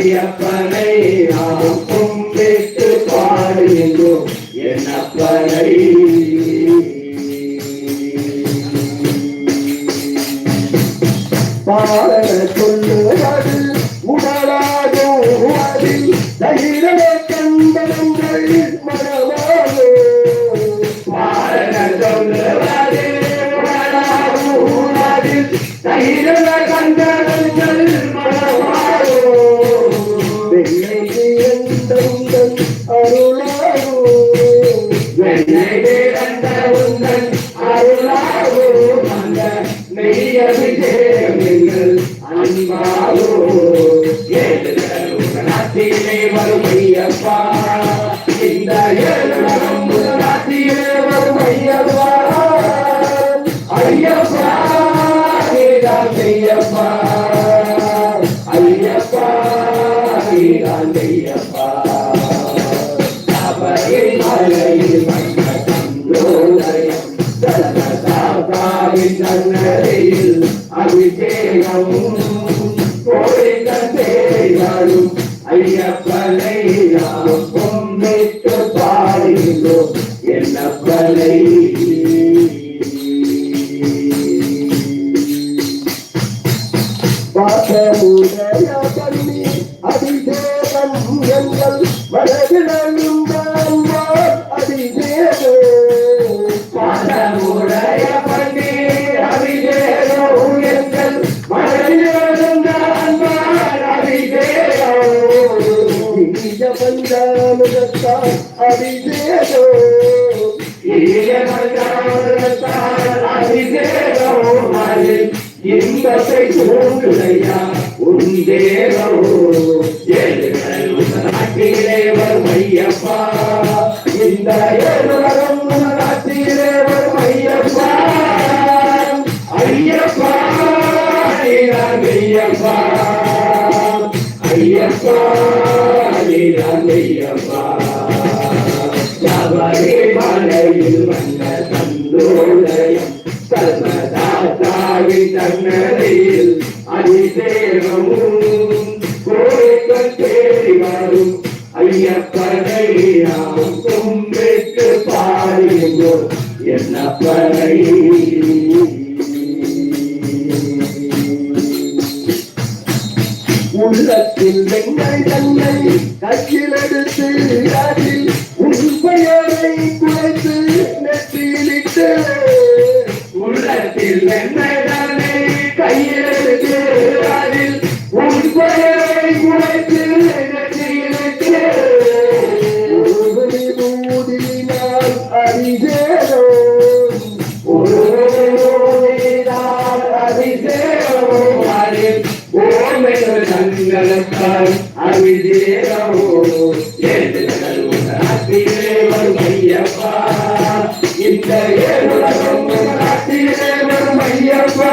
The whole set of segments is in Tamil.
ஐயப்பனை நாம் கும்பிட்டு பாடுகின்றோம் என்னப்பனை. பாட சொல்லுவது உடலாகும் அதில் தயிரே கண்டனங்கள் மனமாகோ. பாட சொல்லுவது உடலாகும் அதில் தயிரே கண்டனங்கள் மனமாகோ. வெண்ணை இறந்தவுங்கள் அருளாகோ. வெண்ணை இறந்தவுங்கள் அருளாகோ. அந்த மெய்யபிஷேகங்கள் அன்பாகோ. நாட்டிலே வரும் ஐயப்பா, இந்த ஏழுலகம் நாட்டிலே வரும் ஐயப்பா. ஐயப்பா நீதான் ஐயப்பா, ஐயப்பா நீதான் ஐயப்பா. மலையில் மன்ன சந்தோதயம் தன்னரையில் அபிஷேகம் கோரிக்கை தேடும் ஐயப்பனை நாம் கும்பிட்டு பாடுகின்றோம் என்னப்பனை. பாசமுடைய பண்ணி அபிஷேகம் எங்கள் மனதிலும் அபிஷேகம். பாசமுடைய பண்ணி அபிஷேகம் எங்கள் மனதிலும் அபிஷேகம். இனிய பஞ்சாமிரத்தால் அபிஷேகம். இனிய பஞ்சாமிரத்தால் அபிஷேகம். இன்பத்தை தோன்றுதையா உன் தேவோ. நாட்டிலே வரும் ஐயப்பா, இந்த ஏழுலகம் நாட்டிலே வரும் ஐயப்பா. ஐயப்பா நீதான் ஐயப்பா, ஐயப்பா நீதான் ஐயப்பா. மலையில் வந்த சந்தோதயம் சர்வதாத்தாவின் தன்னரையில் அதிசேகமும் கோரிக்கை தேடி வரும் ஐயப்பனை நாம் கும்பிட்டு பாடுகின்றோம் என்னப்பனை. உள்ளத்தில் வெண்ணை தன்னை கையில் எடுத்து அதில் உன் பெயரை குறைத்து நெற்றியிலிட்டு. உள்ளத்தில் வெண்ணை தன்னை கையில் எடுத்து அதில் உன் பெயரை குறைத்து நெற்றியிலிட்டு. ஒருவரை மூடினால் அரிசேரோ, ஒருவரை மூடினால் அரிசேரோ. தங்களுக்காய் அபிஷேகமோ. நாட்டிலே வரும் ஐயப்பா, இந்த ஏழுலகம் நாட்டிலே வரும் ஐயப்பா.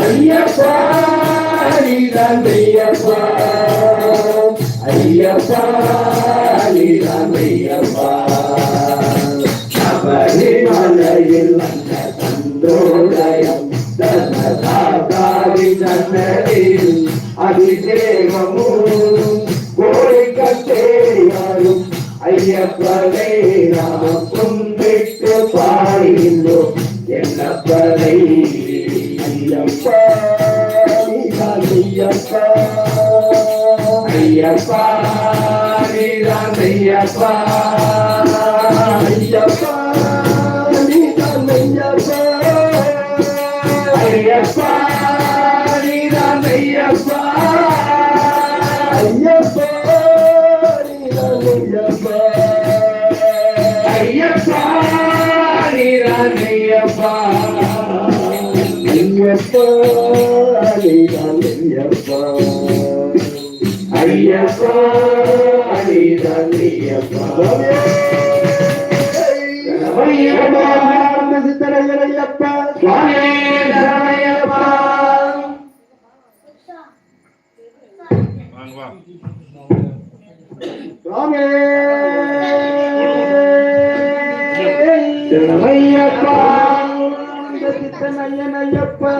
ஐயப்பா நீதான் ஐயப்பா, ஐயப்பா நீதான் ஐயப்பா. சபரிமலையில் வந்த சந்தோதயம் தன்னதாவின் தன்னரையில் அபிஷேகமும் கோரிக்கை தேடியாரும் ஐயப்பனை நாம் கும்பிட்டு பாடுகின்றோம் என்னப்பனை. ஐயப்பா நீதான் ஐயப்பா, ஐயப்பா நீதான் ஐயப்பா. ஐயப்பா நீதான் ஐயப்பா, ஐயப்பா நீதான் ஐயப்பா. ஐயப்பா நீதான் ஐயப்பா, ஐயப்பா நீதான் ஐயப்பா. ஐயப்பா நீதான் ஐயப்பா, ஐயப்பா நீதான் ஐயப்பா. சித்தரையப்பா சுவாமியே சரணையப்பா. சுவாமியே சரணையப்பா. சித்தனையனையப்பா